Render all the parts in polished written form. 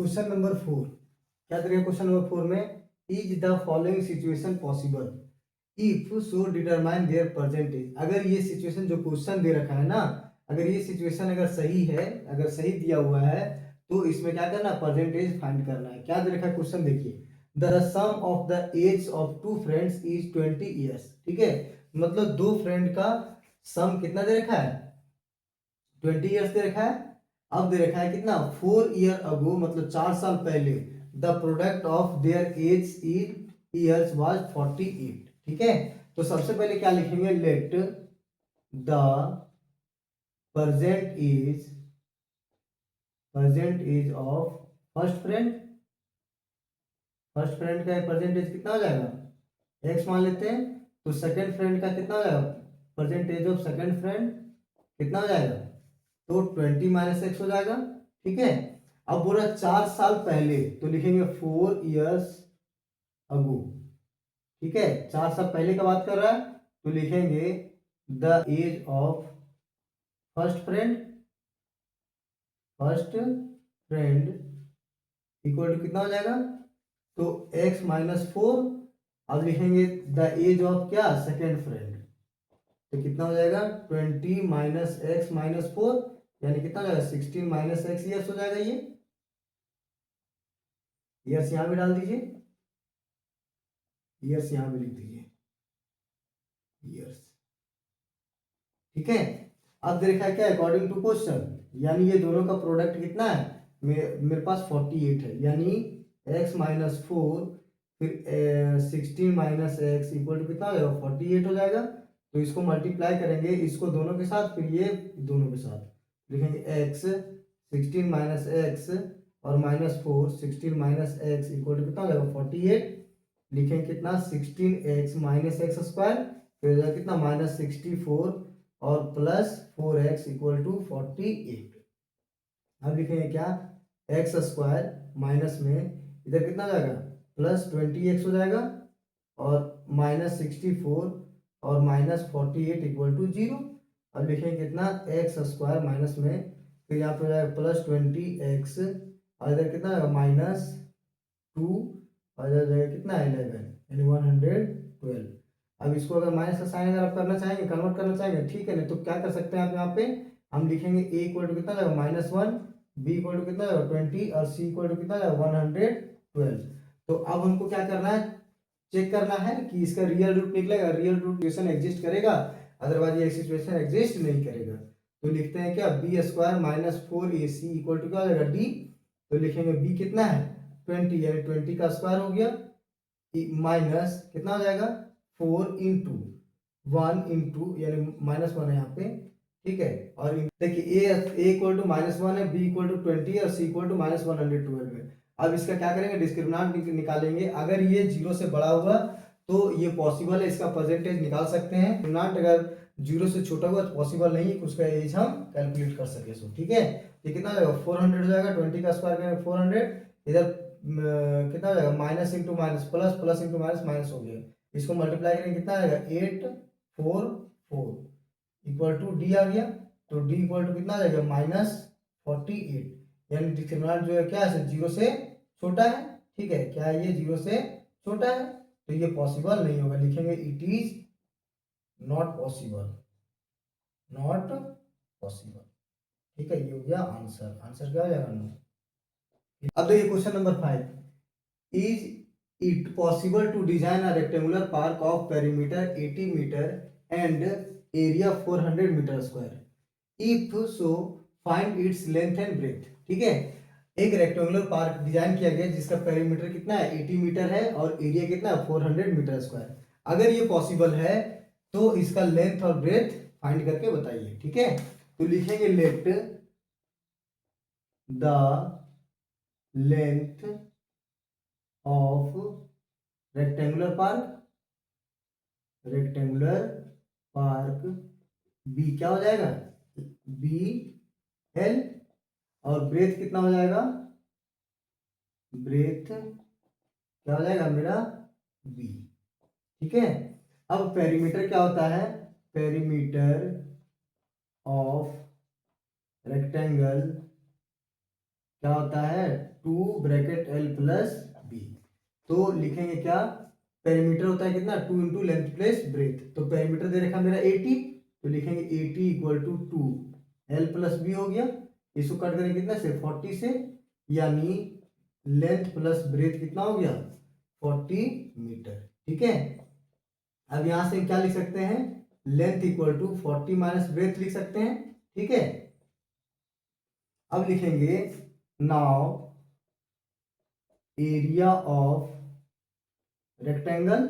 Question number 4 क्या करेगा question number 4 में is the following situation possible if so determine there percentage. अगर ये सिचुएशन जो क्वेश्चन दे रखा है ना, अगर ये सिचुएशन अगर सही है, अगर सही दिया हुआ है तो इसमें क्या करना है, परसेंटेज फाइंड करना है। क्या दे रखा है क्वेश्चन देखिए, the sum of the age of two friends is 20 years. ठीक है, मतलब दो फ्रेंड का सम कितना दे रखा है, 20 ईयर्स दे रखा है। अब दे रखा है कितना, 4 ईयर अगो, मतलब 4 साल पहले the product of their age in years was 48। ठीक है, तो सबसे पहले क्या लिखेंगे, let the present age of first friend. First friend का प्रेजेंट एज कितना हो जाएगा, एक्स मान लेते हैं। तो सेकंड फ्रेंड का कितना हो जाएगा, present age of second friend कितना हो जाएगा, तो 20 माइनस एक्स हो जाएगा। ठीक है, अब बोला 4 साल पहले, तो लिखेंगे 4 ईयर्स अगो। ठीक है, 4 साल पहले का बात कर रहा है, तो लिखेंगे the age of first friend equal to कितना हो जाएगा, तो x माइनस 4। अब लिखेंगे द एज ऑफ क्या, सेकेंड फ्रेंड, तो कितना हो जाएगा 20 माइनस एक्स माइनस 4, यानी कितना हो जाएगा 16 माइनस एक्स ईयर्स हो जाएगा। ये ईयर्स यहां भी डाल दीजिए, ईयर्स यहां भी लिख दीजिए, ईयर्स। ठीक है, अब देखा है क्या, अकॉर्डिंग टू क्वेश्चन, यानी ये दोनों का प्रोडक्ट कितना है, मेरे पास 48 है, यानी x माइनस 4 फिर 16 माइनस एक्स इक्वल टू कितना हो जाएगा 48 हो जाएगा। तो इसको मल्टीप्लाई करेंगे, इसको दोनों के साथ, फिर ये दोनों के साथ लिखेंगे x 16 माइनस एक्स और minus 4, 16 minus x equal to कितना हो जाएगा 48। लिखेंगे कितना, 16x माइनस एक्स स्क्वायर, फिर हो जाएगा कितना माइनस 64 और प्लस 4x इक्वल टू 48। अब लिखेंगे क्या, एक्स स्क्वायर माइनस में इधर कितना हो जाएगा प्लस 20x हो जाएगा, और माइनस 64 और माइनस 48 इक्वल टू 0। अब लिखेंगे कितना, एक्स स्क्वायर माइनस में, फिर यहाँ पे हो जाएगा प्लस 20x, और इधर कितना आएगा माइनस 2, और इधर जाएगा कितना 11, यानी 112। अब इसको अगर माइनस का साइन अगर आप करना चाहेंगे, कन्वर्ट करना चाहेंगे, ठीक है ना, तो क्या कर सकते हैं आप, यहाँ पे हम लिखेंगे a इक्वल टू कितना जाएगा -1, b इक्वल टू कितना जाएगा 20 और c इक्वल टू कितना जाएगा 112। तो अब हमको क्या करना है, चेक करना है कि इसका रियल रूट निकलेगा, रियल रूट सिचुएशन एग्जिस्ट करेगा, अदरवाइज ये सिचुएशन एग्जिस्ट नहीं करेगा। तो लिखते हैं क्या, b square minus 4ac equal to क्या हो जाएगा d। तो लिखेंगे b कितना है 20, यानी 20 का स्क्वायर हो गया, माइनस कितना हो जाएगा 4 इंटू 1 इंटू, यानी -1 है यहाँ पे। ठीक है, और देखिए a इक्वल टू -1 है, b इक्वल टू 20 और c इक्वल टू -112 है। अब इसका क्या करेंगे, डिस्क्रिमिनेंट निकालेंगे। अगर ये 0 से बड़ा हुआ तो ये पॉसिबल है, इसका परसेंटेज निकाल सकते हैं। डिस्क्रिमिनेंट अगर 0 से छोटा हुआ तो पॉसिबल नहीं है उसका एज हम कैलकुलेट कर सके। सो ठीक है, ये कितना हो जाएगा 400 हो जाएगा, 20 का स्क्वायर करेंगे 400, इधर कितना हो जाएगा minus into minus plus, plus into minus minus हो गया। इसको मल्टीप्लाई करेंगे कितना आएगा 844 इक्वल टू डी आ गया। तो डी इक्वल टू कितना आ जाएगा -48, यानी डिटरमिनेंट जो है क्या है 0 से छोटा है। ठीक है, क्या है ये 0 से छोटा है, तो ये पॉसिबल नहीं होगा। लिखेंगे it is not possible, not possible. ठीक है, ये हो गया आंसर। आंसर क्या हो जाएगा नो। अब देखिए question number 5, is it possible to design a rectangular park of perimeter 80 metre and area 400 metre square, if so find its length and breadth. ठीक है, एक रेक्टेंगुलर पार्क डिजाइन किया गया जिसका पेरीमीटर कितना है 80 मीटर है और एरिया कितना है 400 मीटर स्क्वायर। अगर ये पॉसिबल है तो इसका लेंथ और ब्रेथ फाइंड करके बताइए। ठीक है, तो लिखेंगे let the length of rectangular park be क्या हो जाएगा बी एल, और ब्रेथ कितना हो जाएगा, ब्रेथ क्या हो जाएगा मेरा बी। ठीक है, अब पेरीमीटर क्या होता है, पेरीमीटर ऑफ रेक्टेंगल क्या होता है 2 ब्रैकेट एल प्लस बी। तो लिखेंगे क्या, पेरीमीटर होता है कितना, 2 इंटू लेंथ प्लस ब्रेथ। तो पेरीमीटर दे रखा मेरा 80, तो लिखेंगे 80 equal to 2 L plus B हो गया। इसको कट करेंगे कितना से, 40 से, यानी लेंथ प्लस ब्रेथ कितना हो गया, 40 मीटर। ठीक है, अब यहां से क्या लिख सकते हैं, length equal to 40 minus breadth लिख सकते हैं। ठीक है, अब लिखेंगे now area of rectangle.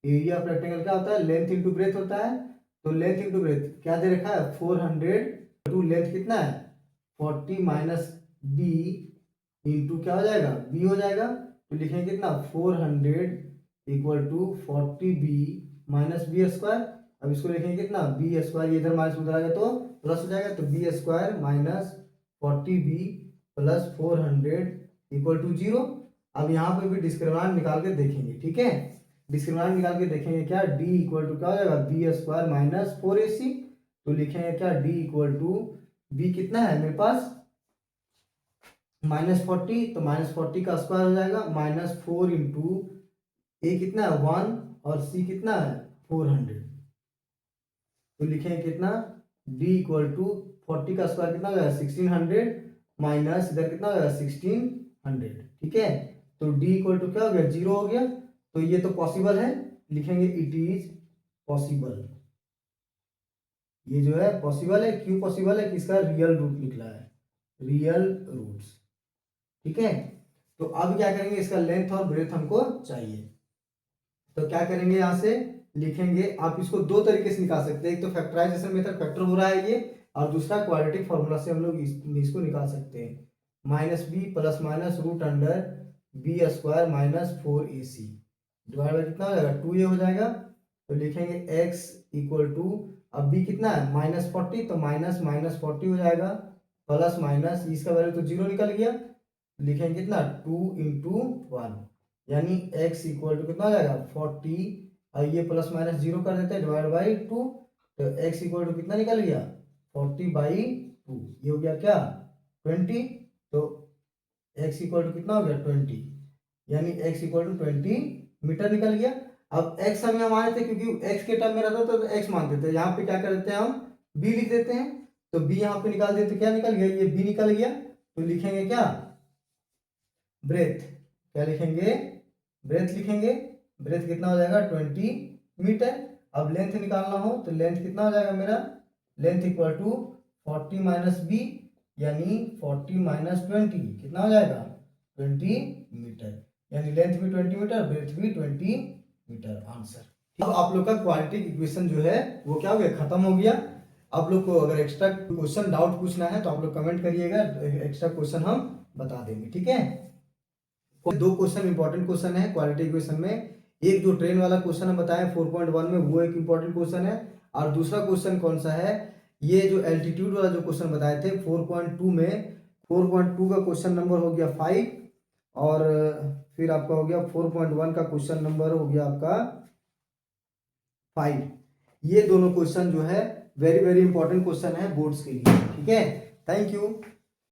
Area of rectangle क्या होता है, लेंथ इंटू ब्रेथ होता है। तो लेंथ इंटू ब्रेथ क्या दे रखा है, 400 टू लेंथ कितना है 40 माइनस बी इंटू क्या हो जाएगा, बी हो जाएगा। तो लिखेंगे कितना, 400 equal to 40 b minus b square. अब इसको लिखेंगे कितना, बी स्क्वायर, इधर माइनस उधर आएगा तो प्लस हो जाएगा। तो b square minus 40 b plus 400 equal to 0। अब यहाँ पे भी डिस्क्रिमिनेंट निकाल के देखेंगे। ठीक है, डिस्क्रिमिनेंट निकाल के देखेंगे क्या, d इक्वल टू क्या हो जाएगा, बी स्क्वायर माइनस 4ac। तो लिखेंगे क्या, d इक्वल टू b कितना है मेरे पास -40, तो -40 का स्क्वायर हो जाएगा, -4 इंटू a कितना है 1 और c कितना है 400। तो लिखेंगे कितना, d इक्वल टू 40 का स्क्वायर कितना हो जाएगा 1600 माइनस इधर कितना हो जाएगा 1600। ठीक है, तो d इक्वल टू क्या हो गया, 0 हो गया। तो ये तो पॉसिबल है, लिखेंगे इट इज पॉसिबल। ये जो है पॉसिबल है, क्यों पॉसिबल है कि इसका रियल रूट निकला है, रियल रूट्स। ठीक है, तो अब क्या करेंगे, इसका लेंथ और ब्रेथ हमको चाहिए। तो क्या करेंगे, यहां से लिखेंगे, आप इसको दो तरीके से निकाल सकते हैं। एक तो फैक्टराइजेशन मेथड, फैक्टर हो रहा है ये, और दूसरा क्वाड्रेटिक फॉर्मूला से हम लोग इसको निकाल सकते हैं। Minus b plus minus root under b square minus 4ac divide by कितना हो जाएगा 2a हो जाएगा। तो लिखेंगे x इक्वल टू, अब b कितना है -40, तो माइनस माइनस 40 हो जाएगा, प्लस माइनस इसका वैल्यू तो 0 निकल गया। लिखेंगे कितना 2 इंटू 1, यानी x इक्वल टू कितना हो जाएगा 40, और ये प्लस माइनस 0 कर देते हैं डिवाइड बाई 2। तो x इक्वल टू कितना निकल गया 40/2, ये हो गया क्या 20। तो x इक्वल टू कितना हो गया 20, यानी x इक्वल टू 20 मीटर निकल गया। अब x हम यहाँ माने थे, क्योंकि x के टर्म में रहता तो x मानते थे, यहाँ पे क्या कर देते हैं हम b लिख देते हैं। तो b यहाँ पे निकाल देते, क्या निकल गया, ये b निकल गया। तो लिखेंगे क्या, ब्रेथ, क्या लिखेंगे, ब्रेथ लिखेंगे। ब्रेथ कितना हो जाएगा 20 मीटर। अब लेंथ निकालना हो तो लेंथ कितना हो जाएगा मेरा, length equal to 40 minus b, यानी 40 माइनस 20 कितना हो जाएगा 20 मीटर, यानी लेंथ भी 20 मीटर, ब्रेथ भी 20 मीटर, आंसर। अब आप लोग का क्वाड्रेटिक इक्वेशन जो है वो क्या हो गया, खत्म हो गया। आप लोग को अगर एक्स्ट्रा क्वेश्चन डाउट पूछना है तो आप लोग कमेंट करिएगा, एक्स्ट्रा क्वेश्चन हम बता देंगे। ठीक है, दो क्वेश्चन इंपॉर्टेंट क्वेश्चन है क्वाड्रेटिक इक्वेशन में। एक जो ट्रेन वाला क्वेश्चन हम बताएं 4.1 में, वो एक इंपॉर्टेंट क्वेश्चन है। और दूसरा क्वेश्चन कौन सा है, ये जो एल्टीट्यूड वाला जो क्वेश्चन बताए थे 4.2 में, 4.2 का क्वेश्चन नंबर हो गया 5, और फिर आपका हो गया 4.1 का क्वेश्चन नंबर हो गया आपका 5। ये दोनों क्वेश्चन जो है वेरी वेरी इंपॉर्टेंट क्वेश्चन है बोर्ड्स के लिए। ठीक है, थैंक यू।